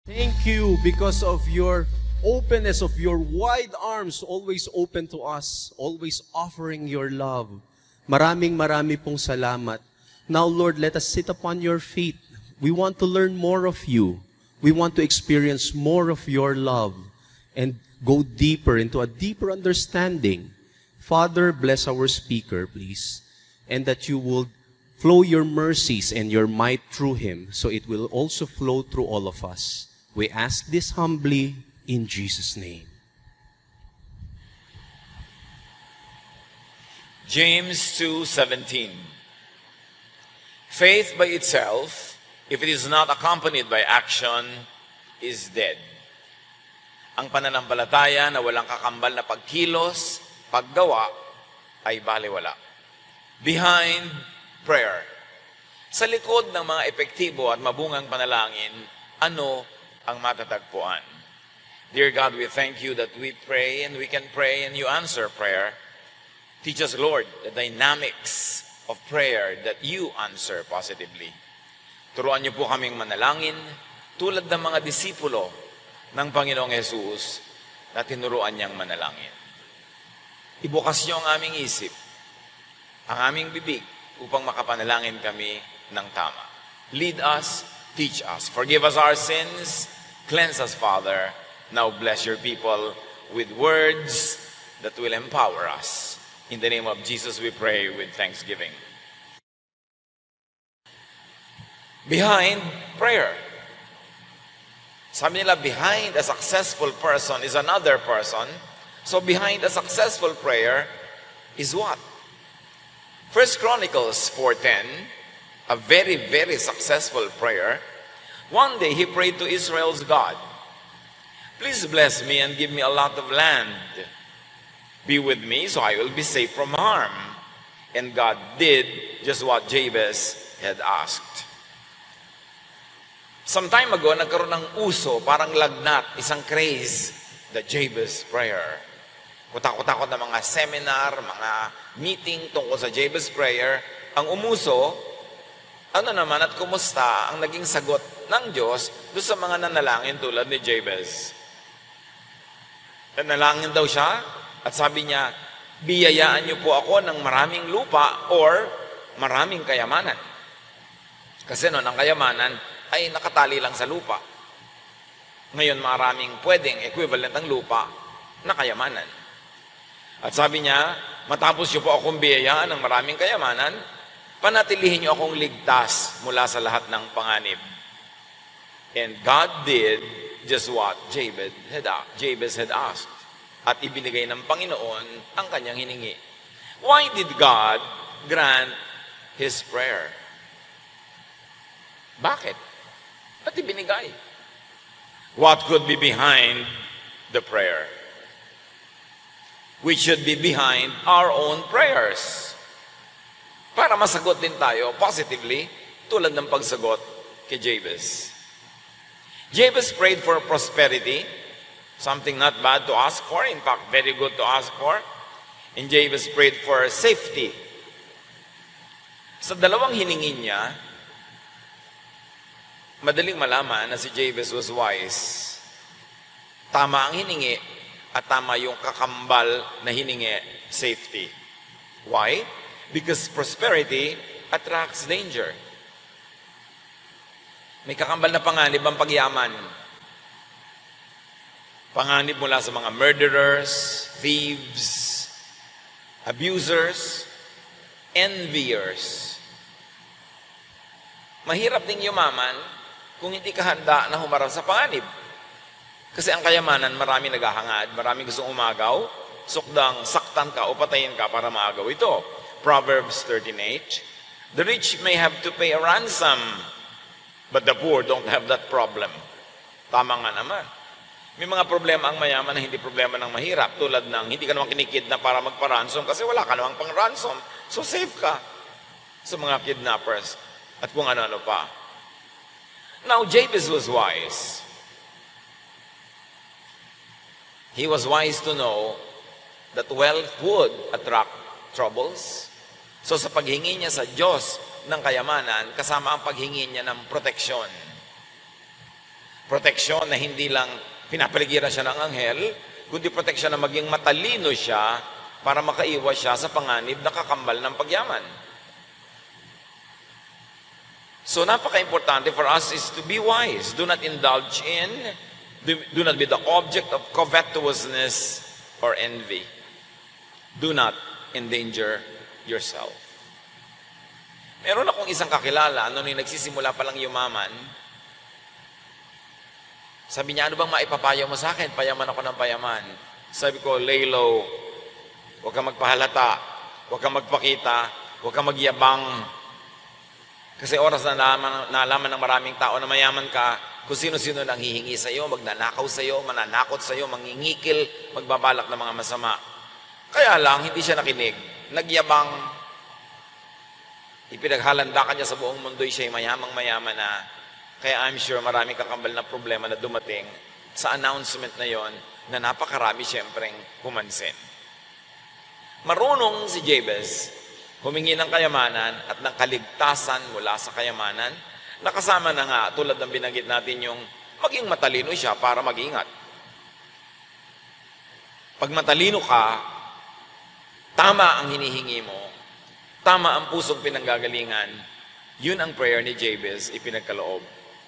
Thank you because of your openness, of your wide arms, always open to us, always offering your love. Maraming pong salamat. Now, Lord, let us sit upon your feet. We want to learn more of you. We want to experience more of your love and go deeper into a deeper understanding. Father, bless our speaker, please, and that you will flow your mercies and your might through him, so it will also flow through all of us. We ask this humbly in Jesus' name. James 2:17. Faith by itself, if it is not accompanied by action, is dead. Ang pananampalataya na walang kakambal na pagkilos, paggawa, ay baliwala. Behind prayer. Sa likod ng mga epektibo at mabungang panalangin, ano ang matatagpuan? Dear God, we thank you that we pray and we can pray and you answer prayer. Teach us, Lord, the dynamics of prayer that you answer positively. Turuan niyo po kaming manalangin tulad ng mga disipulo ng Panginoong Jesus na tinuruan niyang manalangin. Ibukas niyo ang aming isip, ang aming bibig upang makapanalangin kami ng tama. Lead us, teach us, forgive us our sins, cleanse us, Father. Now bless your people with words that will empower us. In the name of Jesus we pray with thanksgiving. Behind prayer. Sabi nila, behind a successful person is another person. So behind a successful prayer is what? 1 Chronicles 4:10, a very, very successful prayer. One day he prayed to Israel's God, please bless me and give me a lot of land. Be with me so I will be safe from harm. And God did just what Jabez had asked. Some time ago, nagkaroon ng uso, parang lagnat, isang craze, the Jabez prayer. Kutakot-takot na mga seminar, mga meeting tungkol sa Jabez prayer. Ang umuso, ano naman at kumusta ang naging sagot ng Diyos doon sa mga nanalangin tulad ni Jabez. Nanalangin daw siya at sabi niya, biyayaan niyo po ako ng maraming lupa or maraming kayamanan. Kasi noon, ang kayamanan ay nakatali lang sa lupa. Ngayon, maraming pwedeng equivalent ng lupa na kayamanan. At sabi niya, matapos niyo po akong biyayaan ng maraming kayamanan, panatilihin niyo akong ligtas mula sa lahat ng panganib. And God did just what Jabez had asked. At ibinigay ng Panginoon ang kanyang hiningi. Why did God grant his prayer? Bakit? Ba't ibinigay? What could be behind the prayer? We should be behind our own prayers. Para masagot din tayo positively tulad ng pagsagot kay Jabez. Jabez prayed for prosperity, something not bad to ask for, in fact, very good to ask for. And Jabez prayed for safety. Sa dalawang hiningi niya, madaling malaman na si Jabez was wise. Tama ang hiningi at tama yung kakambal na hiningi, safety. Why? Because prosperity attracts danger. May kakambal na panganib ang pagyaman. Panganib mula sa mga murderers, thieves, abusers, enviers. Mahirap ding yumaman kung hindi ka handa na humarap sa panganib. Kasi ang kayamanan, marami naghahangad, marami gustong umagaw, sukdang saktan ka o patayin ka para maagaw ito. Proverbs 13:8, the rich may have to pay a ransom, but the poor don't have that problem. Tama nga naman. May mga problema ang mayaman na hindi problema ng mahirap. Tulad ng hindi ka naman kinikidnap para magpa-ransom kasi wala ka naman pang-ransom. So safe ka sa mga kidnappers at kung ano-ano pa. Now, Jabez was wise. He was wise to know that wealth would attract troubles. So sa paghingi niya sa Diyos ng kayamanan, kasama ang paghingi niya ng proteksyon. Proteksyon na hindi lang pinapaligiran siya ng anghel, kundi proteksyon na maging matalino siya para makaiwas siya sa panganib na kakambal ng pagyaman. So napaka-importante for us is to be wise. Do not indulge in, do not be the object of covetousness or envy. Do not endanger yourself. Meron akong isang kakilala, nung nagsisimula pa lang yumaman, sabi niya, ano bang maipapayo mo sa akin? Payaman ako ng payaman. Sabi ko, lay low. Huwag kang magpahalata. Huwag kang magpakita. Huwag kang magyabang. Kasi oras na naalaman ng maraming tao na mayaman ka, kung sino-sino lang hihingi sa iyo, magnanakaw sa iyo, mananakot sa iyo, mangingikil, magbabalak ng mga masama. Kaya lang, hindi siya nakinig. Nagyabang. Ipinaghalandakan niya sa buong mundo'y siya'y mayamang-mayaman na. Kaya I'm sure maraming kakambal na problema na dumating sa announcement na yon na napakarami siyempreng pumansin. Marunong si Jabez humingi ng kayamanan at ng kaligtasan mula sa kayamanan, nakasama na nga tulad ng binanggit natin yung maging matalino siya para mag-ingat. Pag matalino ka, tama ang hinihingi mo, tama ang pusong pinanggagalingan, yun ang prayer ni Jabez ipinagkaloob.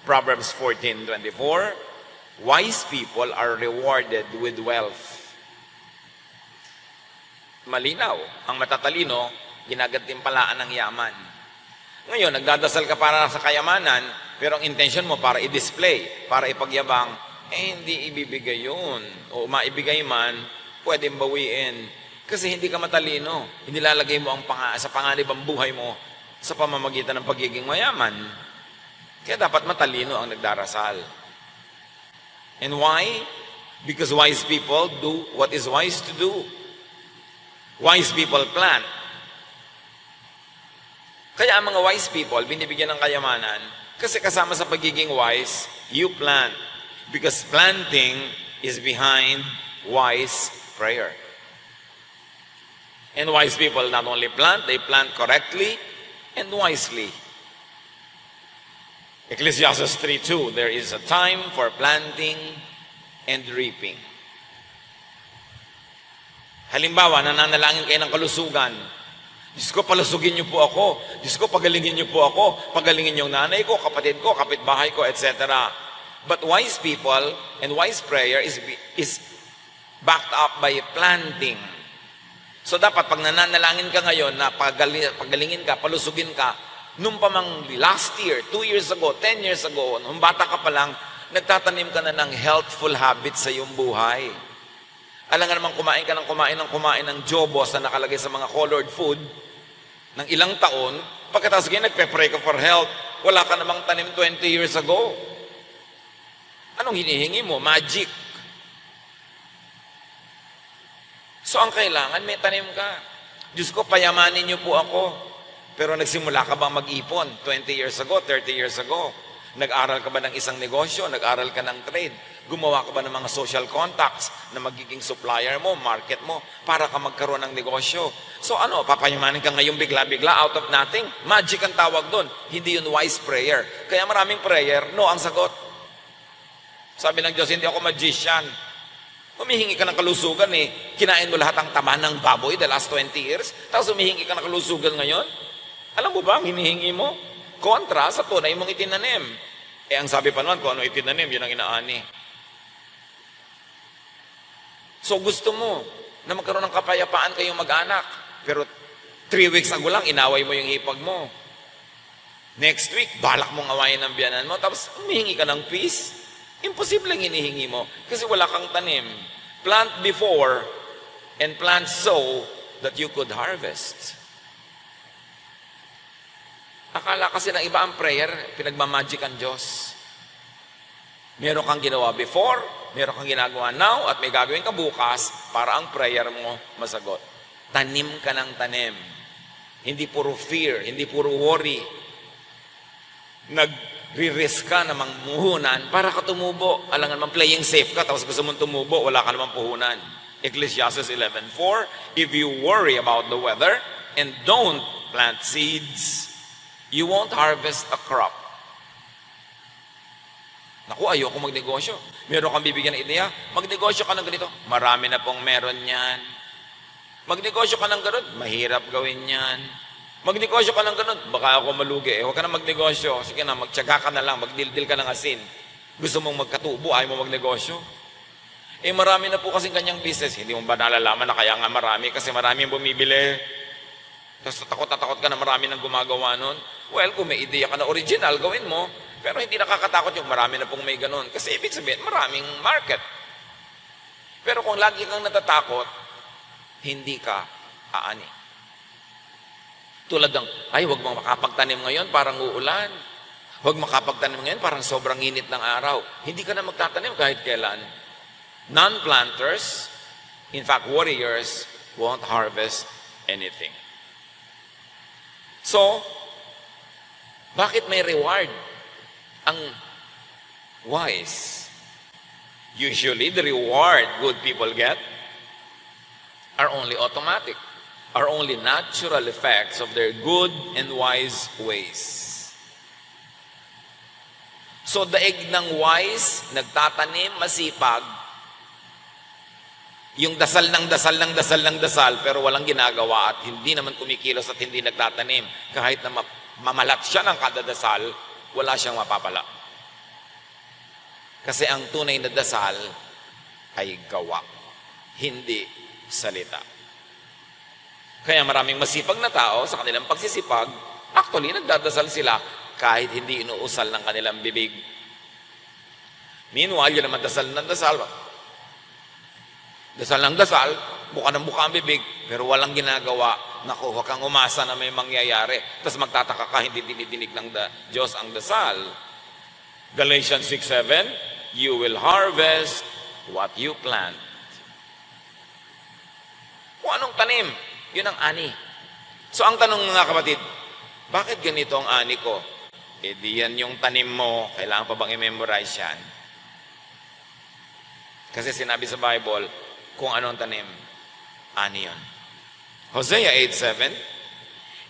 Proverbs 14:24, wise people are rewarded with wealth. Malinaw, ang matatalino, ginagantimpalaan ng yaman. Ngayon, nagdadasal ka para sa kayamanan, pero ang intention mo para i-display, para ipagyabang, hindi ibibigay yun. O maibigay man, pwedeng bawiin. Kasi hindi ka matalino. Hindi lalagay mo sa panganib ang buhay mo sa pamamagitan ng pagiging mayaman. Kaya dapat matalino ang nagdarasal. And why? Because wise people do what is wise to do. Wise people plant. Kaya ang mga wise people, binibigyan ng kayamanan, kasi kasama sa pagiging wise, you plant. Because planting is behind wise prayer. And wise people not only plant, they plant correctly and wisely. Ecclesiastes 3:2, there is a time for planting and reaping. Halimbawa, nananalangin kayo ng kalusugan. Diyos ko, palusugin niyo po ako. Diyos ko, pagalingin niyo po ako. Pagalingin yung nanay ko, kapatid ko, kapitbahay ko, etc. But wise people and wise prayer is backed up by planting. So dapat pag nananalangin ka ngayon na pagalingin ka, palusugin ka, nung pa mang last year, 2 years ago, 10 years ago, nung bata ka pa lang, nagtatanim ka na ng healthful habits sa iyong buhay. Alam nga naman, kumain ng jobos na nakalagay sa mga colored food ng ilang taon, pagkatapos ngayon nagpe-pray ka for health, wala ka namang tanim 20 years ago. Anong hinihingi mo? Magic. So ang kailangan, may tanim ka. Diyos ko, payamanin niyo po ako. Pero nagsimula ka bang mag-ipon 20 years ago, 30 years ago? Nag-aral ka ba ng isang negosyo? Nag-aral ka ng trade? Gumawa ka ba ng mga social contacts na magiging supplier mo, market mo, para ka magkaroon ng negosyo? So ano, papayamanin ka ngayong bigla-bigla out of nothing? Magic ang tawag doon. Hindi yun wise prayer. Kaya maraming prayer, no ang sagot. Sabi ng Diyos, hindi ako magician. Humihingi ka ng kalusugan eh. Kinain mo lahat ang tama ng baboy the last 20 years, tapos humihingi ka ng kalusugan ngayon? Alam mo ba ang hinihingi mo? Kontra sa tunay mong itinanim. Eh ang sabi pa naman, kung ano itinanim, yun ang inaani. So gusto mo na magkaroon ng kapayapaan kayong mag-anak, pero 3 weeks ago lang, inaway mo yung hipag mo. Next week, balak mong awayin ng biyanan mo, tapos humihingi ka ng peace. Imposible ang hinihingi mo kasi wala kang tanim. Plant before and plant so that you could harvest. Akala kasi ng iba ang prayer, pinagmamagic ang Diyos. Meron kang ginawa before, meron kang ginagawa now, at may gagawin ka bukas para ang prayer mo masagot. Tanim ka ng tanim. Hindi puro fear, hindi puro worry. Nag-risk ka na mangmuhunan para ka tumubo. Alam nga naman, playing safe ka, tapos gusto mong tumubo, wala ka naman puhunan. Ecclesiastes 11:4, if you worry about the weather and don't plant seeds, you won't harvest a crop. Naku, ayoko magnegosyo. Meron kang bibigyan ng ideya, magnegosyo ka ng ganito. Marami na pong meron yan. Magnegosyo ka ng ganun, mahirap gawin yan. Magnegosyo ka ng ganun, baka ako malugi. Huwag ka na magnegosyo. Sige na, magtyaga ka na lang, magdildil ka ng asin. Gusto mong magkatubo, ayaw mo magnegosyo. Marami na po kasing kanyang business. Hindi mo ba nalalaman na kaya nga marami? Kasi maraming bumibili. Tapos takot ka na marami nang gumagawa nun. Well, kung may ideya ka na original, gawin mo. Pero hindi nakakatakot yung marami na pong may ganun. Kasi ibig sabihin, maraming market. Pero kung lagi kang natatakot, hindi ka aani. Tulad ng, huwag mo makapagtanim ngayon, parang uulan. Huwag makapagtanim ngayon, parang sobrang init ng araw. Hindi ka na magtatanim kahit kailan. Non-planters, in fact, warriors, won't harvest anything. So, bakit may reward ang wise? Usually, the reward good people get are only automatic, are only natural effects of their good and wise ways. So, daig ng wise, nagtatanim, masipag, yung dasal ng dasal, pero walang ginagawa at hindi naman kumikilos at hindi nagtatanim. Kahit na mamalat siya ng kada dasal, wala siyang mapapala. Kasi ang tunay na dasal ay gawa, hindi salita. Kaya maraming masipag na tao sa kanilang pagsisipag, actually nagdadasal sila kahit hindi inuusal ng kanilang bibig. Meanwhile, yun naman dasal ng dasal. Dasal ng dasal, buka ng buka ang bibig, pero walang ginagawa. Naku, huwag kang umasa na may mangyayari. Tapos magtataka ka, hindi dinidinig ng Diyos ang dasal. Galatians 6:7, you will harvest what you plant. Kung anong tanim, yun ang ani. So ang tanong mga kapatid, bakit ganito ang ani ko? Di yan yung tanim mo, kailangan pa bang i-memorize yan? Kasi sinabi sa Bible, kung anong tanim, ani yun. Hosea 8:7,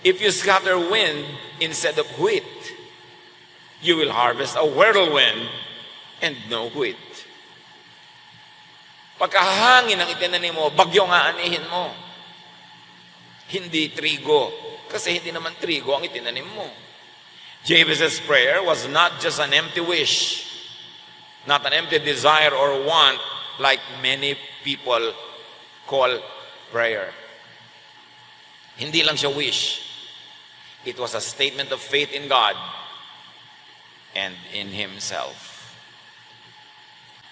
if you scatter wind instead of wheat, you will harvest a whirlwind and no wheat. Pagkahangin ang itinanim mo, bagyo nga anihin mo. Hindi trigo. Kasi hindi naman trigo ang itinanim mo. Jabez's prayer was not just an empty wish, not an empty desire or want like many people call prayer. Hindi lang siya wish. It was a statement of faith in God and in himself.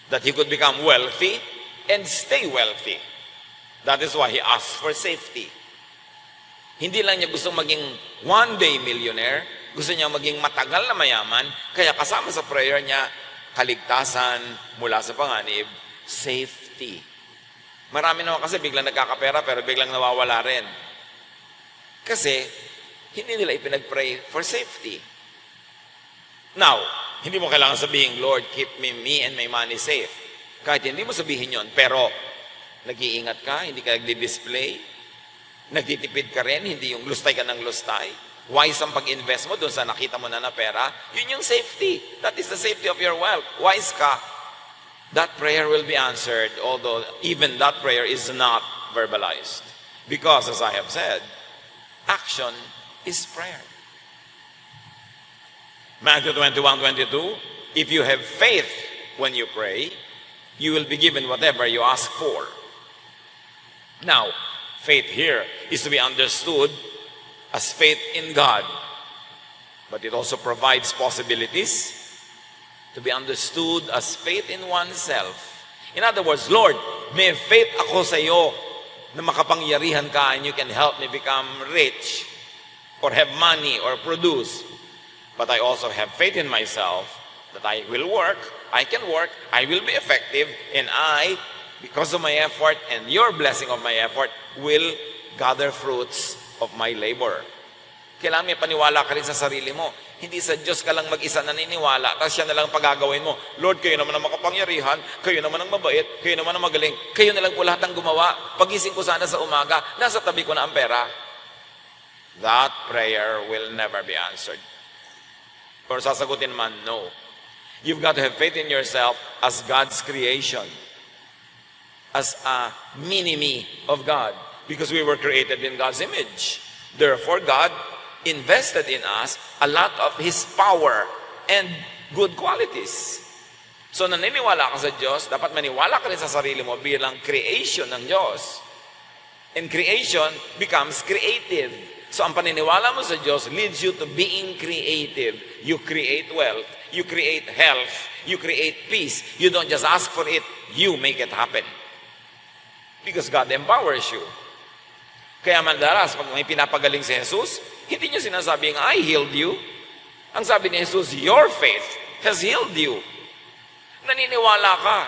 That he could become wealthy and stay wealthy. That is why he asked for safety. Hindi lang niya gusto maging one day millionaire, gusto niya maging matagal na mayaman, kaya kasama sa prayer niya, kaligtasan mula sa panganib, safety. Marami naman kasi biglang nagkakapera pero biglang nawawala rin. Kasi hindi nila ipinag-pray for safety. Now, hindi mo kailangan sabihin, Lord, keep me and my money safe. Kahit hindi mo sabihin yon, pero nag-iingat ka, hindi ka nagdi-display, nagtitipid ka rin, hindi yung lustay ka ng lustay. Wise ang pag-invest mo doon sa nakita mo na pera, yun yung safety. That is the safety of your wealth. Wise ka, that prayer will be answered, although even that prayer is not verbalized. Because, as I have said, action is prayer. Matthew 21:22, if you have faith when you pray, you will be given whatever you ask for. Now, faith here is to be understood as faith in God, but it also provides possibilities to be understood as faith in oneself. In other words, Lord, may faith ako sa iyo na makapangyarihan ka and you can help me become rich or have money or produce. But I also have faith in myself that I will work, I can work, I will be effective, and I, because of my effort and your blessing of my effort, will gather fruits of my labor. Kailangan may paniwala ka rin sa sarili mo. Hindi sa Diyos ka lang mag-isa naniniwala, tapos siya na lang pagagawin mo. Lord, kayo naman ang makapangyarihan, kayo naman ang mabait, kayo naman ang magaling, kayo na lang po lahat ang gumawa. Pagising ko sana sa umaga, nasa tabi ko na ang pera. That prayer will never be answered. Or sasagutin man, no. You've got to have faith in yourself as God's creation, as a mini-me of God, because we were created in God's image. Therefore, God invested in us a lot of His power and good qualities. So, naniniwala ka sa Diyos, dapat maniwala ka rin sa sarili mo bilang creation ng Diyos. And creation becomes creative. So, ang paniniwala mo sa Diyos leads you to being creative. You create wealth, you create health, you create peace. You don't just ask for it, you make it happen. Because God empowers you. Kaya madalas, pag may pinapagaling si Jesus, hindi niya sinasabing, I healed you. Ang sabi ni Jesus, your faith has healed you. Naniniwala ka.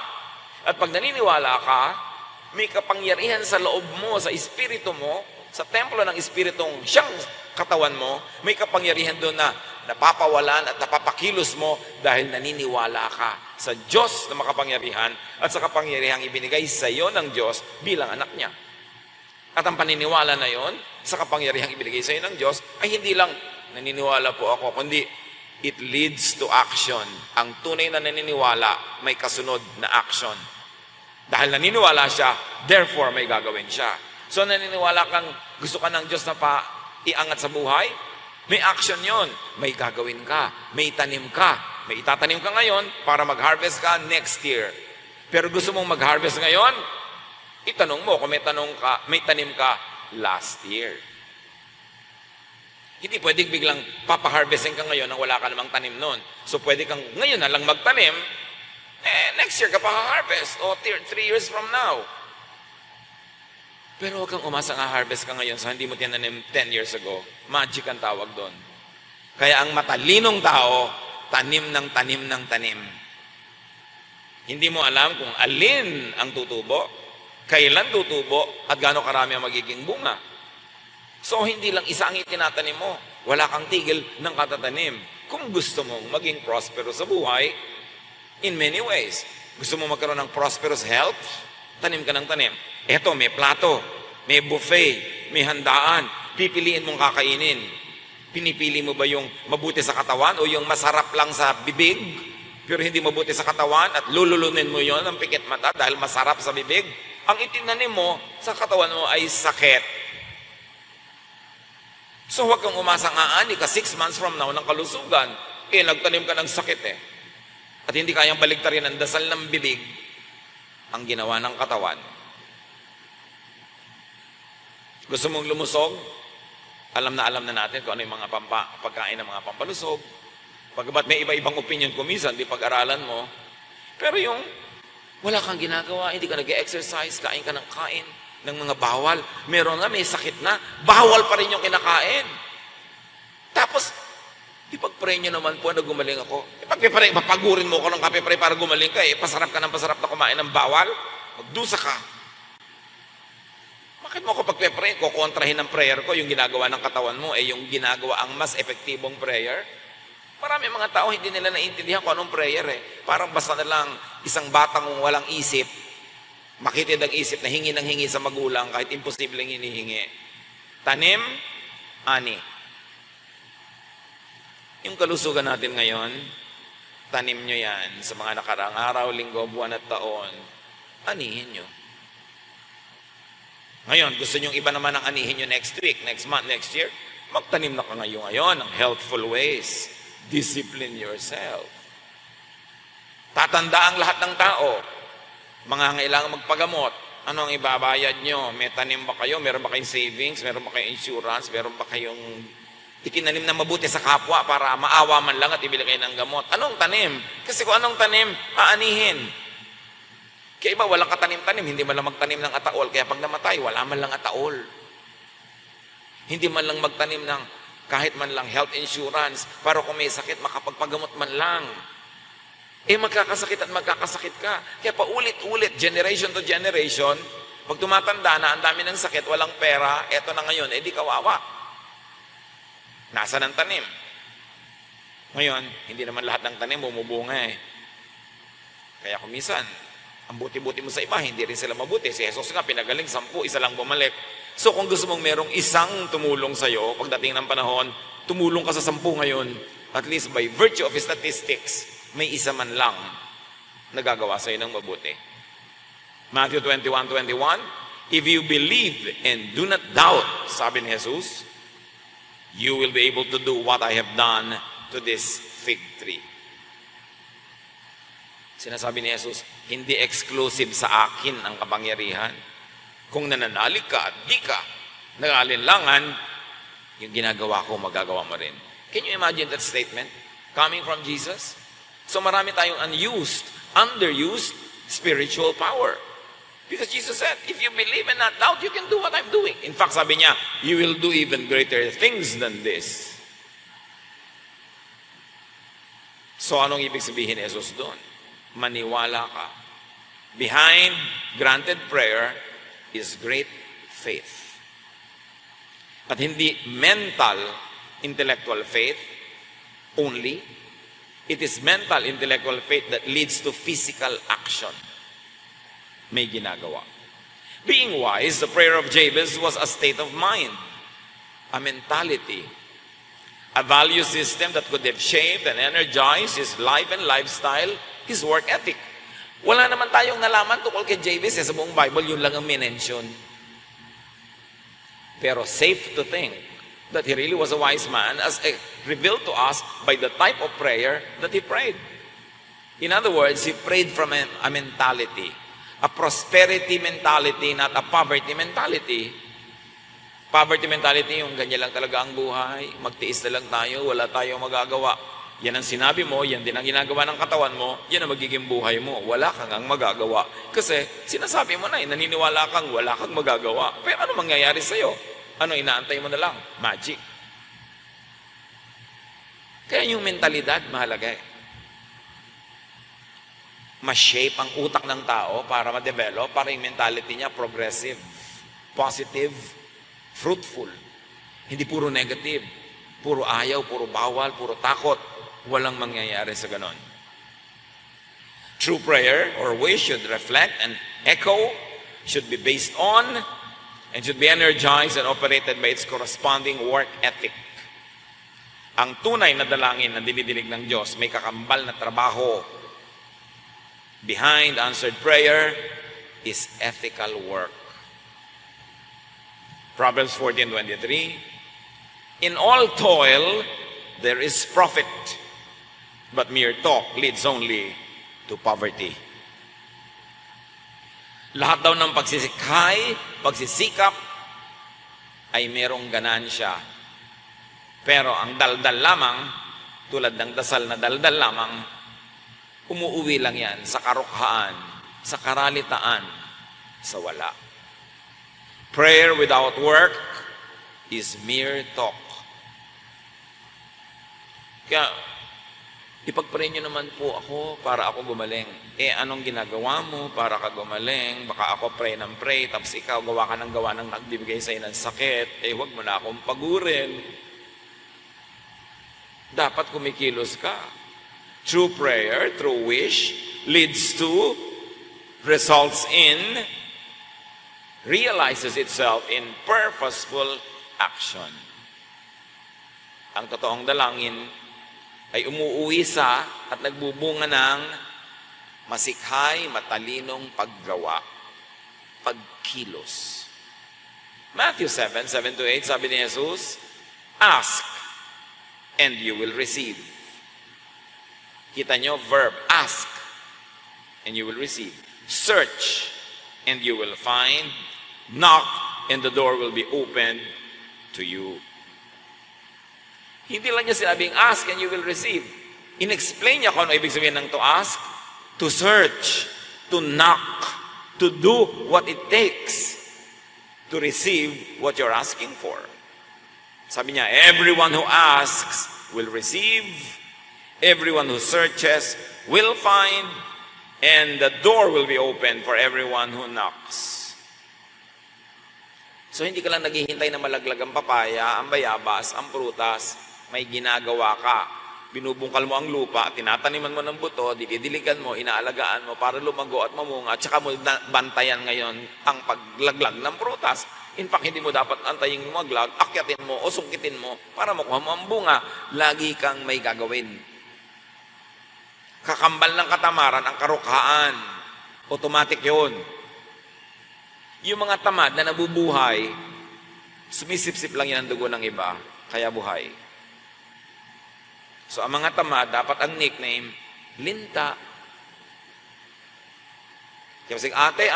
At pag naniniwala ka, may kapangyarihan sa loob mo, sa espiritu mo, sa templo ng espiritong siyang katawan mo, may kapangyarihan doon na napapawalan at napapakilos mo dahil naniniwala ka sa Diyos na makapangyarihan at sa kapangyarihang ibinigay sa iyo ng Diyos bilang anak niya. At ang paniniwala na yon sa kapangyarihang ibinigay sa iyo ng Diyos ay hindi lang naniniwala po ako, kundi it leads to action. Ang tunay na naniniwala may kasunod na action. Dahil naniniwala siya, therefore may gagawin siya. So naniniwala kang gusto ka ng Diyos na iangat sa buhay, may action yon. May gagawin ka, may tanim ka. May itatanim ka ngayon para mag-harvest ka next year. Pero gusto mong mag-harvest ngayon, itanong mo kung may tanim ka last year. Hindi pwedeng biglang papaharvesting ka ngayon nang wala ka namang tanim noon. So pwede kang ngayon na lang magtanim, next year ka pa-harvest o 3 years from now. Pero huwag kang umasa nga harvest ka ngayon sa hindi mo tinanim 10 years ago. Magic ang tawag doon. Kaya ang matalinong tao, tanim ng tanim ng tanim. Hindi mo alam kung alin ang tutubo, kailan tutubo, at gaano karami ang magiging bunga. So, hindi lang isa ang itinatanim mo. Wala kang tigil ng katatanim. Kung gusto mong maging prosperous sa buhay, in many ways. Gusto mong magkaroon ng prosperous health, tanim ka ng tanim. Eto, may plato, may buffet, may handaan. Pipiliin mong kakainin. Pinipili mo ba yung mabuti sa katawan o yung masarap lang sa bibig, pero hindi mabuti sa katawan at lululunin mo yon ng pikit mata dahil masarap sa bibig? Ang itinanim mo sa katawan mo ay sakit. So huwag kang umasang aani ka 6 months from now ng kalusugan. Nagtanim ka ng sakit At hindi kayang baligtarin ang dasal ng bibig ang ginawa ng katawan. Gusto mong lumusog? Alam na natin kung ano yung mga pagkain ng mga pampalusog. Pagkabat may iba-ibang opinion ko minsan, di pag-aralan mo. Pero yung wala kang ginagawa, hindi ka nag-exercise, kain ka ng kain ng mga bawal. Meron nga, may sakit na, bawal pa rin yung kinakain. Tapos, ipag-pray nyo naman po na gumaling ako. Ipag-pray, mapagurin mo ko ng kape-pray para gumaling ka. Pasarap ka ng pasarap na kumain ng bawal. Magdusa ka. Bakit mo ako pag-pray? Kukontrahin ng prayer ko, yung ginagawa ng katawan mo, yung ginagawa ang mas epektibong prayer. Marami mga tao, hindi nila naiintindihan kung anong prayer Parang basta na lang isang batang walang isip, makitid ang isip na hingi ng hingi sa magulang kahit imposibleng hinihingi. Tanim, ani. Yung kalusugan natin ngayon, tanim nyo yan sa mga nakaraang araw, linggo, buwan at taon. Anihin nyo. Ngayon, gusto nyo iba naman ang anihin nyo next week, next month, next year? Magtanim na ka ngayon ng healthful ways. Discipline yourself. Tatanda ang lahat ng tao. Mga kailangan magpagamot. Ano ang ibabayad nyo? May tanim ba kayo? Meron ba kayong savings? Meron ba kayong insurance? Meron ba kayong itinanim na mabuti sa kapwa para maawa man lang at ibili kayo ng gamot? Anong tanim? Kasi kung anong tanim, aanihin. Kaya iba, walang katanim-tanim. Hindi man lang magtanim ng ataol. Kaya pag namatay, wala man lang ataol. Hindi man lang magtanim ng kahit man lang health insurance para kung may sakit, makapagpagamot man lang. Magkakasakit at magkakasakit ka. Kaya paulit-ulit, generation to generation, pag tumatanda na, ang dami ng sakit, walang pera, eto na ngayon, di kawawa. Nasa ng tanim. Ngayon, hindi naman lahat ng tanim bumubunga Kaya kumisan, ang buti-buti mo sa iba, hindi rin sila mabuti. Si Jesus nga, pinagaling 10, isa lang bumalik. So kung gusto mong merong isang tumulong sa'yo, pagdating ng panahon, tumulong ka sa 10 ngayon, at least by virtue of statistics, may isa man lang nagagawa sa'yo ng mabuti. Matthew 21:21, if you believe and do not doubt, sabi ni Jesus, you will be able to do what I have done to this fig tree. Sinasabi ni Jesus, hindi exclusive sa akin ang kapangyarihan. Kung nananalig ka at di ka nag-aalinlangan, yung ginagawa ko, magagawa mo rin. Can you imagine that statement coming from Jesus? So marami tayong unused, underused spiritual power. Because Jesus said, if you believe and not doubt, you can do what I'm doing. In fact, sabi niya, you will do even greater things than this. So anong ibig sabihin ni Jesus doon? Maniwala ka. Behind granted prayer is great faith. At hindi mental, intellectual faith only. It is mental, intellectual faith that leads to physical action. May ginagawa. Being wise, the prayer of Jabez was a state of mind, a mentality, a value system that could have shaped and energized his life and lifestyle, his work ethic. Wala naman tayong nalaman tungkol kay Jabez sa buong Bible, yun lang ang minention. Pero safe to think that he really was a wise man as revealed to us by the type of prayer that he prayed. In other words, he prayed from a mentality, a prosperity mentality, not a poverty mentality. Poverty mentality, yung ganyan lang talaga ang buhay, magtiis na lang tayo, wala tayong magagawa. Yan ang sinabi mo, yan din ang ginagawa ng katawan mo, yan ang magiging buhay mo. Wala kang ang magagawa. Kasi sinasabi mo na, naniniwala kang wala kang magagawa. Pero ano mangyayari sa'yo? Ano inaantay mo na lang? Magic. Kaya yung mentalidad, mahalaga eh. Ma-shape ang utak ng tao para ma-develop, para yung mentality niya progressive, positive, fruitful. Hindi puro negative, puro ayaw, puro bawal, puro takot. Walang mangyayari sa ganon. True prayer or wish should reflect and echo, should be based on, and should be energized and operated by its corresponding work ethic. Ang tunay na dalangin na dinidinig ng Diyos, may kakambal na trabaho. Behind answered prayer is ethical work. Proverbs 14:23, in all toil there is profit, but mere talk leads only to poverty. Lahat daw ng pagsisikap ay merong ganansya. Pero ang daldal lamang, tulad ng dasal na daldal lamang, umuuwi lang yan sa karukhaan, sa karalitaan, sa wala. Prayer without work is mere talk. Kaya, ipag-pray nyo naman po ako para ako gumaling. Anong ginagawa mo para ka gumaling? Baka ako pray ng pray, tapos ikaw gawa ka ng nagbibigay sa'yo ng sakit. Huwag mo na akong pagurin. Dapat kumikilos ka. True prayer, true wish, leads to, results in, realizes itself in purposeful action. Ang totoong dalangin ay umuuwi sa at nagbubunga ng masikhay, matalinong paggawa, pagkilos. Matthew 7:7-8, sabi ni Jesus, ask and you will receive. Kita nyo, verb, ask and you will receive. Search and you will find. Knock and the door will be opened to you. Hindi lang niya sinabing ask and you will receive. In-explain niya kung ano ibig sabihin ng to ask, to search, to knock, to do what it takes to receive what you're asking for. Sabi niya, everyone who asks will receive, everyone who searches will find, and the door will be open for everyone who knocks. So hindi ka lang naghihintay na malaglag ang papaya, ang bayabas, ang prutas. May ginagawa ka. Binubungkal mo ang lupa, tinataniman mo ng buto, didiligan mo, inaalagaan mo para lumago at mamunga, at saka mo bantayan ngayon ang paglaglag ng prutas. In fact, hindi mo dapat antayin lumaglag, akyatin mo o sungkitin mo para makuha mo ang bunga. Lagi kang may gagawin. Kakambal ng katamaran ang karukhaan. Automatic yun. Yung mga tamad na nabubuhay, sumisip-sip lang yan ang dugo ng iba, kaya buhay. So, ang mga tamad, dapat ang nickname, linta. Kaya masig, ate,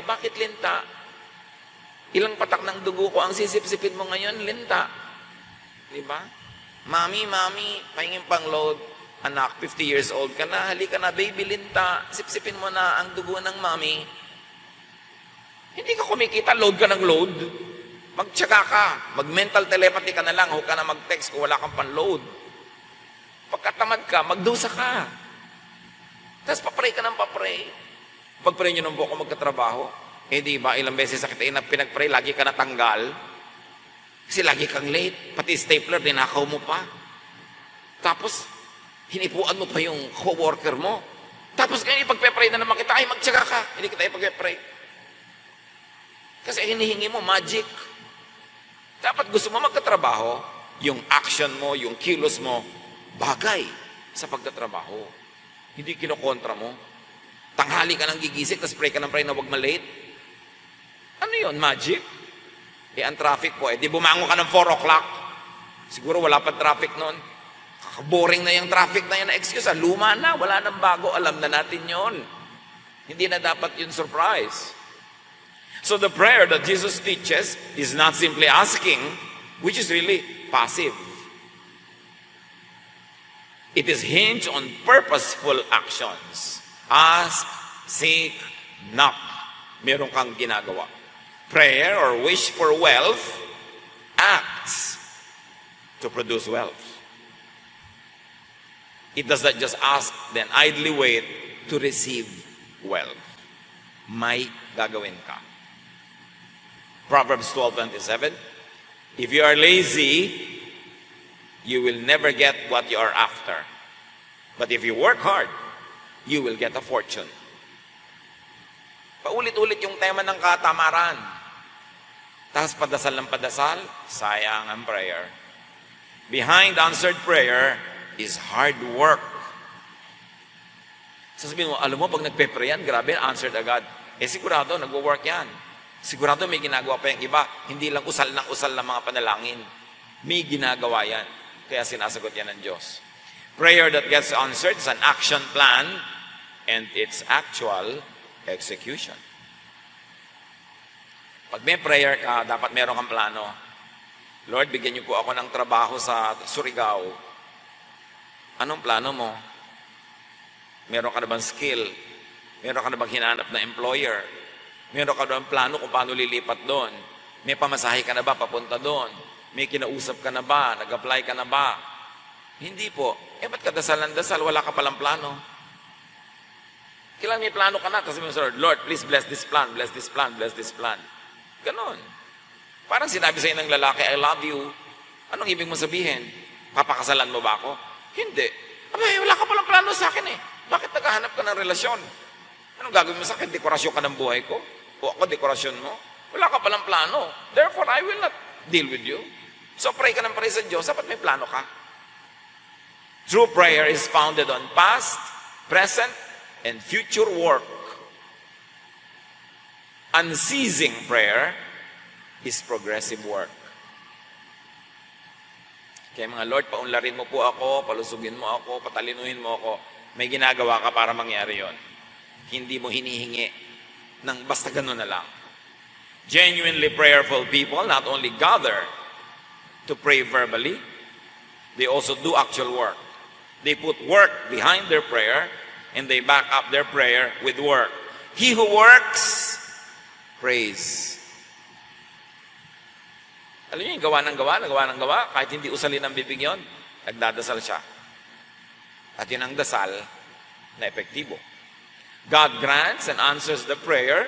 bakit linta? Ilang patak ng dugo ko ang sisip-sipin mo ngayon, linta. Di ba? Mami, pahingin pang load. Anak, 50 years old ka na, halika na, baby, linta. Sipsipin mo na ang dugo ng mami. Hindi ka kumikita, load ka ng load. Magtsaga ka. Mag-mental telepathy ka na lang. Huwag ka na mag-text kung wala kang pan-load. Pagkatamad ka, magdusa ka. Tapos papray ka ng papray. Pag-pray nyo nung po ako magkatrabaho, di ba, ilang beses sa kita pinag-pray, lagi ka natanggal. Kasi lagi kang late. Pati stapler, dinakaw mo pa. Tapos, hinipuan mo pa yung co-worker mo. Tapos ngayon, ipag-pray na naman kita, ay magtsaga ka. Hindi kita ipag-pray. Kasi hinihingi mo, magic. Dapat gusto mo magkatrabaho, yung action mo, yung kilos mo, bagay sa pagtatrabaho. Hindi kinokontra mo. Tanghali ka nang gigising, tapos pray ka ng pray na huwag malate. Ano yun, magic? Ang traffic po, di bumango ka ng 4 o'clock. Siguro wala pa traffic noon. Boring na yung traffic na yan na excuse. Luma na, wala nang bago. Alam na natin yon. Hindi na dapat yun surprise. So the prayer that Jesus teaches is not simply asking, which is really passive. It is hinged on purposeful actions. Ask, seek, knock. Meron kang ginagawa. Prayer or wish for wealth acts to produce wealth. It does not just ask, then idly wait to receive wealth. May gagawin ka. Proverbs 12:27. If you are lazy, you will never get what you are after. But if you work hard, you will get a fortune. Paulit-ulit yung tema ng katamaran. Tapos padasal ng padasal, sayang ang prayer. Behind answered prayer is hard work. Sasabihin mo, alam mo, pag nagpe-pray yan, grabe, answered agad. Sigurado, nagwo-work yan. Sigurado may ginagawa pa yung iba. Hindi lang usal ng mga panalangin. May ginagawa yan. Kaya sinasagot yan ng Diyos. Prayer that gets answered is an action plan and its actual execution. Pag may prayer ka, dapat meron kang plano. Lord, bigyan niyo po ako ng trabaho sa Surigao. Anong plano mo? Meron ka na bang skill? Meron ka na bang hinanap na employer? Meron ka na bang plano kung paano lilipat doon? May pamasahe ka na ba papunta doon? May kinausap ka na ba? Nag-apply ka na ba? Hindi po. Ba't ka dasal ng dasal? Wala ka palang plano. Kailangan may plano ka na. Kasi mo, Lord, please bless this plan, bless this plan, bless this plan. Ganon. Parang sinabi sa'yo ng lalaki, I love you. Anong ibig mo sabihin? Papakasalan mo ba ako? Hindi. Abay, wala ka palang plano sa akin eh. Bakit naghahanap ka ng relasyon? Anong gagawin mo sa akin? Dekorasyon ka ng buhay ko? O ako, dekorasyon mo? Wala ka palang plano. Therefore, I will not deal with you. So, pray ka ng pray sa Diyos. Dapat may plano ka. True prayer is founded on past, present, and future work. Unceasing prayer is progressive work. Kaya mga Lord, paunlarin mo po ako, palusugin mo ako, patalinuhin mo ako. May ginagawa ka para mangyari yon. Hindi mo hinihingi ng basta ganun na lang. Genuinely prayerful people not only gather to pray verbally, they also do actual work. They put work behind their prayer and they back up their prayer with work. He who works, prays. Alam niyo yung gawa ng gawa, kahit hindi usalin ang bibig yun, nagdadasal siya. At yun ang dasal na epektibo. God grants and answers the prayer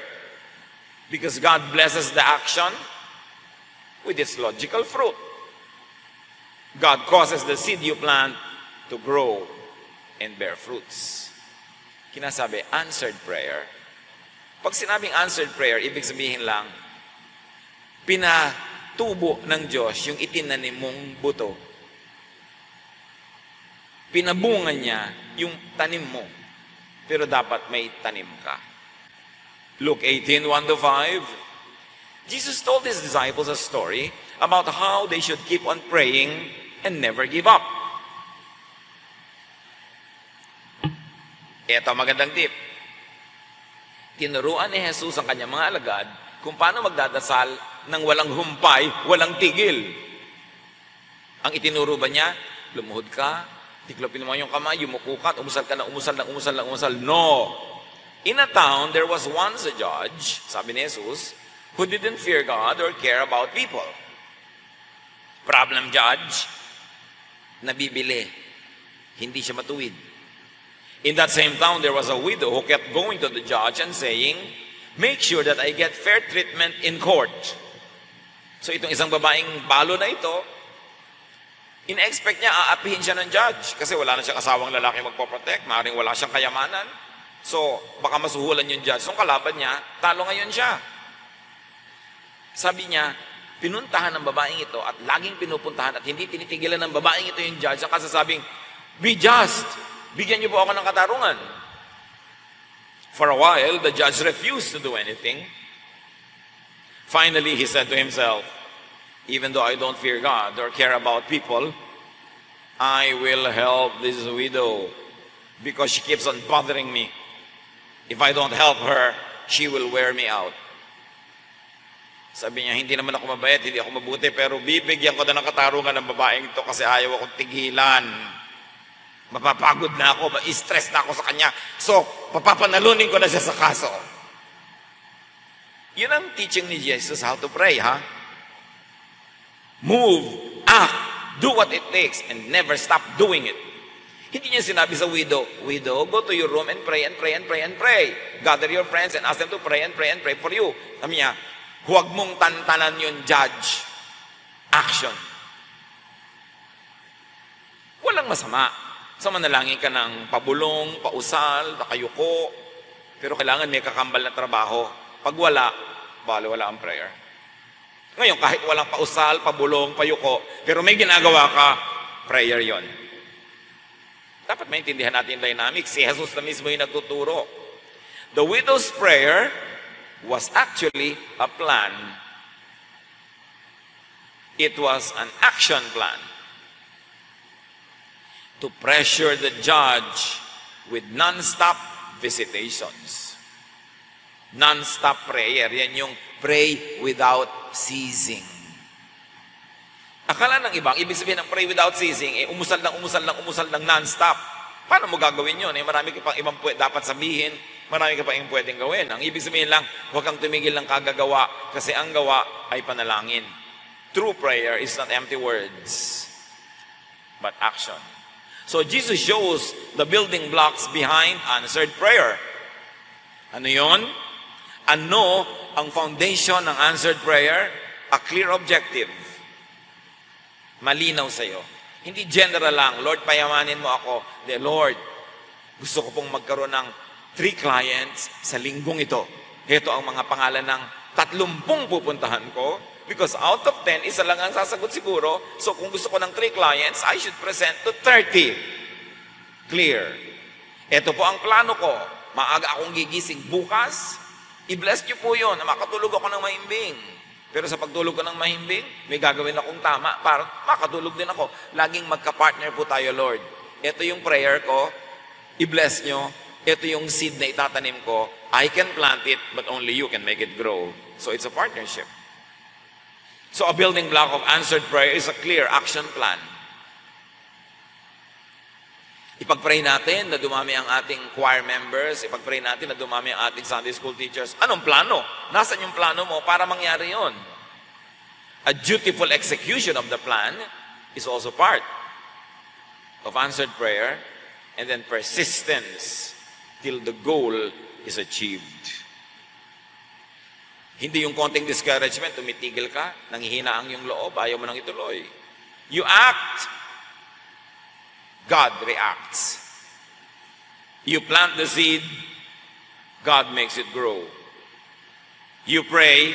because God blesses the action with its logical fruit. God causes the seed you plant to grow and bear fruits. Kinasabi, answered prayer. Pag sinabing answered prayer, ibig sabihin lang, pinatubo ng Diyos yung itinanim mong buto. Pinabunga niya yung tanim mo. Pero dapat may tanim ka. Luke 18, 1-5. Jesus told his disciples a story about how they should keep on praying and never give up. Ito magandang tip. Tinuruan ni Jesus ang kanyang mga alagad kung paano magdadasal ng walang humpay, walang tigil. Ang itinuro ba niya? Lumuhod ka, tiklopin mo yung kamay, yumuko ka, umusal ka na umusal ng umusal ng umusal. No! In a town, there was once a judge, sabi ni Jesus, who didn't fear God or care about people. Problem judge, nabibili. Hindi siya matuwid. In that same town, there was a widow who kept going to the judge and saying, make sure that I get fair treatment in court. So itong isang babaeng balo na ito, in-expect niya, aapihin siya ng judge kasi wala na siyang asawang lalaki magpoprotect, maaaring wala siyang kayamanan. So, baka masuhulan yung judge. So, kalaban niya, talo ngayon siya. Sabi niya, pinuntahan ng babaeng ito at laging pinupuntahan at hindi tinitigilan ng babaeng ito yung judge ang kasasabing, be just, bigyan niyo po ako ng katarungan. For a while, the judge refused to do anything. Finally, he said to himself, even though I don't fear God or care about people, I will help this widow because she keeps on bothering me. If I don't help her, she will wear me out. Sabi niya, hindi naman ako mabait, hindi ako mabuti, pero bibigyan ko na ng katarungan ng babaeng ito kasi ayaw akong tigilan. Mapapagod na ako, ma-stress na ako sa kanya. So, papapanalunin ko na siya sa kaso. Yun ang teaching ni Jesus how to pray, ha? Move, act, do what it takes, and never stop doing it. Hindi niya sinabi sa widow, widow, go to your room and pray and pray and pray and pray. Gather your friends and ask them to pray and pray and pray for you. Sabi niya, huwag mong tantanan yung judge. Action. Walang masama. So manalangin ka ng pabulong, pausal, nakayuko. Pero kailangan may kakambal na trabaho. Pag wala, wala ang prayer. Ngayon, kahit walang pausal, pabulong, payuko, pero may ginagawa ka, prayer yon. Dapat maintindihan natin yung dynamics. Si Jesus na mismo yung nagtuturo. The widow's prayer was actually a plan. It was an action plan to pressure the judge with non-stop visitations. Non-stop prayer. Yan yung pray without ceasing. Akala ng ibang, ibig sabihin ng pray without ceasing, umusal lang non-stop. Paano mo gagawin yun? Marami ka pang ibang dapat sabihin, marami ka pang pwedeng gawin. Ang ibig sabihin lang, huwag kang tumigil ng kagagawa kasi ang gawa ay panalangin. True prayer is not empty words, but action. So Jesus shows the building blocks behind answered prayer. Ano yun? Ano ang foundation ng answered prayer? A clear objective. Malinaw sa'yo. Hindi general lang, Lord, payamanin mo ako. De, Lord, gusto ko pong magkaroon ng 3 clients sa linggong ito. Ito ang mga pangalan ng 30 pupuntahan ko. Because out of 10, isa lang ang sasagot siguro. So kung gusto ko ng 3 clients, I should present to 30. Clear. Ito po ang plano ko. Maaga akong gigising bukas. I-bless niyo po yun na makatulog ako ng mahimbing. Pero sa pagtulog ko ng mahimbing, may gagawin akong tama para makatulog din ako. Laging magka-partner po tayo, Lord. Ito yung prayer ko. I-bless nyo. Ito yung seed na itatanim ko. I can plant it, but only you can make it grow. So it's a partnership. So a building block of answered prayer is a clear action plan. Ipag-pray natin na dumami ang ating choir members. Ipag-pray natin na dumami ang ating Sunday school teachers. Anong plano? Nasaan yung plano mo para mangyari yon? A dutiful execution of the plan is also part of answered prayer, and then persistence till the goal is achieved. Hindi yung konting discouragement, tumitigil ka, nanghihina ang yung loob, ayaw mo nang ituloy. You act, God reacts. You plant the seed, God makes it grow. You pray,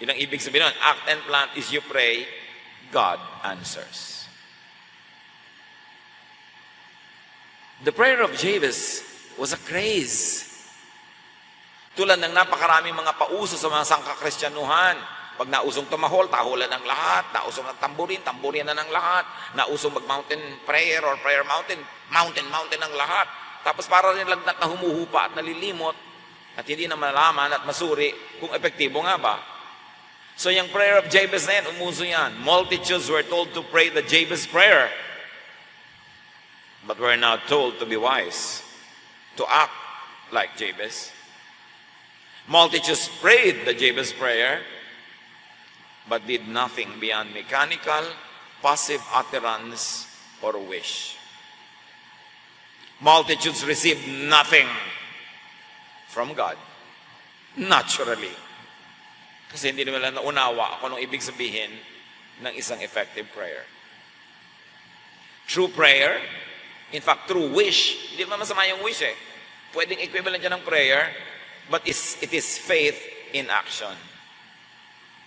yun ang ibig sabihin nun, act and plant is you pray, God answers. The prayer of Jabez was a craze. Tulad ng napakaraming mga pauso sa mga sangkakristyanuhan. Pag nausong tumahol, tahulan ng lahat. Nausong ng tamburin na ng lahat. Nausong mag-mountain prayer or prayer mountain, mountain ng lahat. Tapos para rin lagnat na humuhupa at nalilimot at hindi na malaman at masuri kung epektibo nga ba. So yung prayer of Jabez na yan, umuso yan. Multitudes were told to pray the Jabez prayer. But we're now told to be wise, to act like Jabez. Multitudes prayed the Jabez prayer, but did nothing beyond mechanical, passive utterance or wish. Multitudes received nothing from God, naturally. Kasi hindi nila naunawa kung anong ibig sabihin ng isang effective prayer. True prayer, in fact, true wish, hindi naman masama yung wish eh. Pwedeng equivalent yan ng prayer, but it is faith in action.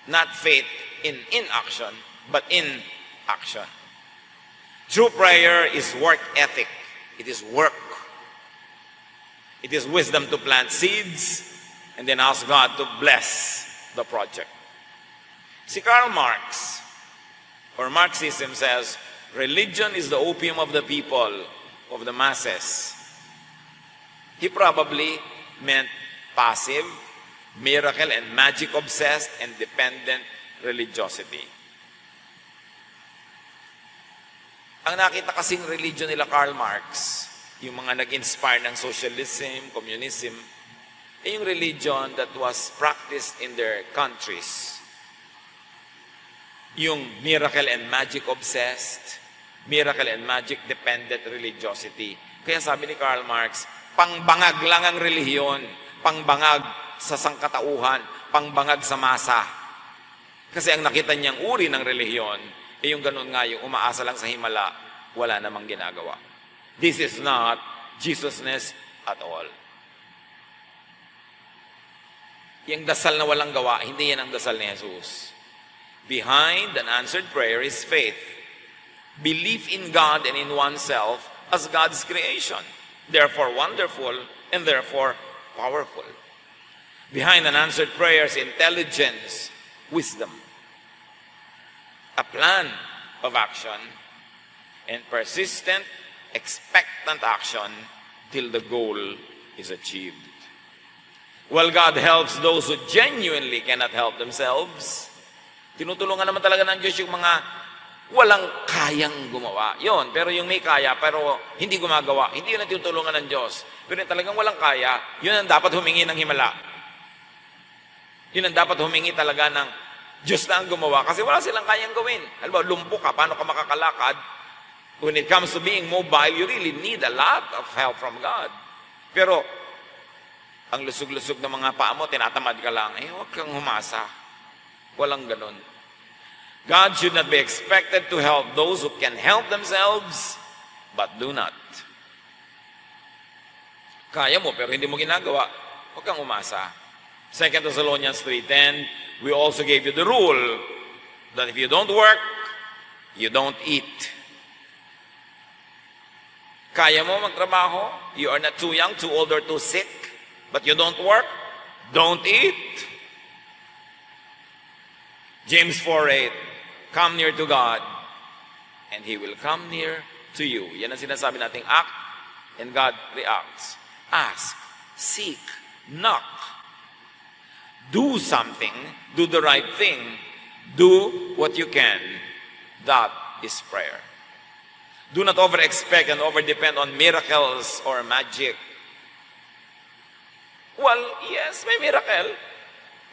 Not faith in inaction, but in action. True prayer is work ethic. It is work. It is wisdom to plant seeds and then ask God to bless the project. Si Karl Marx, or Marxism, says, religion is the opium of the people, of the masses. He probably meant passive, miracle and magic obsessed and dependent religiosity. Ang nakita kasing religion nila Karl Marx, yung mga nag-inspire ng socialism, communism, ay yung religion that was practiced in their countries. Yung miracle and magic obsessed, miracle and magic dependent religiosity. Kaya sabi ni Karl Marx, pangbangag lang ang relihiyon, pangbangag sa sangkatauhan, pangbangag sa masa. Kasi ang nakita niyang uri ng relihiyon, yung ganun nga, yung umaasa lang sa himala, wala namang ginagawa. This is not Jesusness at all. Yung dasal na walang gawa, hindi yan ang dasal ni Jesus. Behind an answered prayer is faith. Belief in God and in oneself as God's creation. Therefore wonderful and therefore powerful. Behind an answered prayer is intelligence, wisdom, a plan of action, and persistent, expectant action till the goal is achieved. Well, God helps those who genuinely cannot help themselves. Tinutulungan naman talaga ng Diyos yung mga walang kayang gumawa. Yun, pero yung may kaya, pero hindi gumagawa, hindi yun ang tinutulungan ng Diyos. Pero yung talagang walang kaya, yun ang dapat humingi ng himala. Yun ang dapat humingi talaga ng Diyos na ang gumawa. Kasi wala silang kayang gawin. Halimbawa, lumpo ka, paano ka makakalakad? When it comes to being mobile, you really need a lot of help from God. Pero, ang lusog-lusog ng mga paa mo, tinatamad ka lang, huwag kang humasa. Walang ganun. God should not be expected to help those who can help themselves, but do not. Kaya mo, pero hindi mo ginagawa, huwag kang umasa. 2 Thessalonians 3:10, we also gave you the rule that if you don't work, you don't eat. Kaya mo magtrabaho, you are not too young, too old, or too sick, but you don't work, don't eat. James 4:8, come near to God, and He will come near to you. Yan ang sinasabi nating act, and God reacts. Ask, seek, knock. Do something, do the right thing, do what you can. That is prayer. Do not over-expect and over-depend on miracles or magic. Well, yes, may miracle,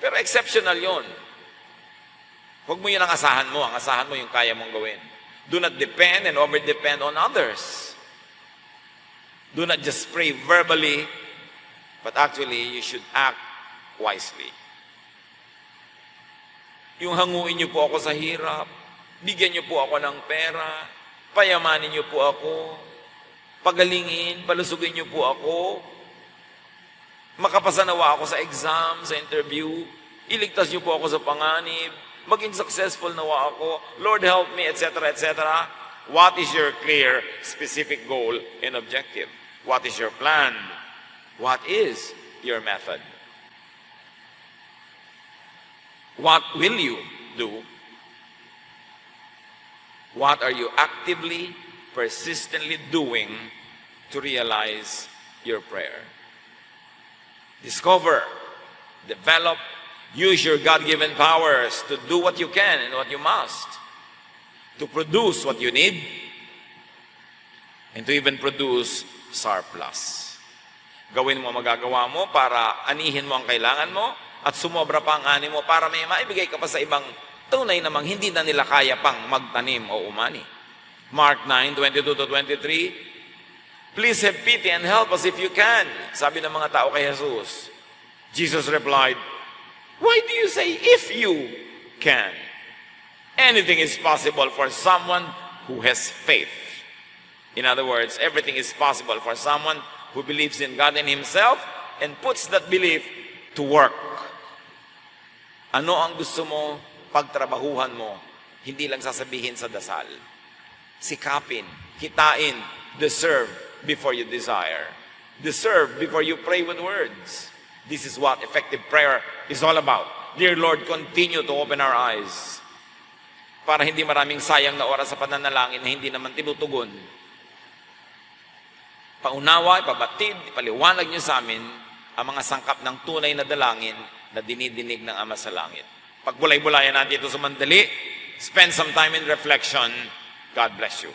pero exceptional yon. Huwag mo yun ang asahan mo yung kaya mong gawin. Do not depend and over-depend on others. Do not just pray verbally, but actually, you should act wisely. Yung hanguin niyo po ako sa hirap, bigyan niyo po ako ng pera, payamanin niyo po ako, pagalingin, palusugin niyo po ako, makapasa nawa ako sa exam, sa interview, iligtas niyo po ako sa panganib, maging successful nawa ako, Lord help me, etc., etc. What is your clear, specific goal and objective? What is your plan? What is your method? What will you do? What are you actively, persistently doing to realize your prayer? Discover, develop, use your God-given powers to do what you can and what you must, to produce what you need, and to even produce surplus. Gawin mo ang magagawa mo para anihin mo ang kailangan mo at sumobra pa ang ani mo para may maibigay ka pa sa ibang tunay namang hindi na nila kaya pang magtanim o umani. Mark 9:22-23, please have pity and help us if you can, sabi ng mga tao kay Jesus. Jesus replied, why do you say if you can? Anything is possible for someone who has faith. In other words, everything is possible for someone who believes in God and Himself and puts that belief to work. Ano ang gusto mo pagtrabahuhan mo? Hindi lang sasabihin sa dasal. Sikapin, kitain, deserve before you desire. Deserve before you pray with words. This is what effective prayer is all about. Dear Lord, continue to open our eyes para hindi maraming sayang na oras sa pananalangin na hindi naman tinutugon. Paunawa, ipabatid, ipaliwanag niyo sa amin ang mga sangkap ng tunay na dalangin na dinidinig ng Ama sa Langit. Pagbulay-bulayan natin ito sa mandali, spend some time in reflection. God bless you.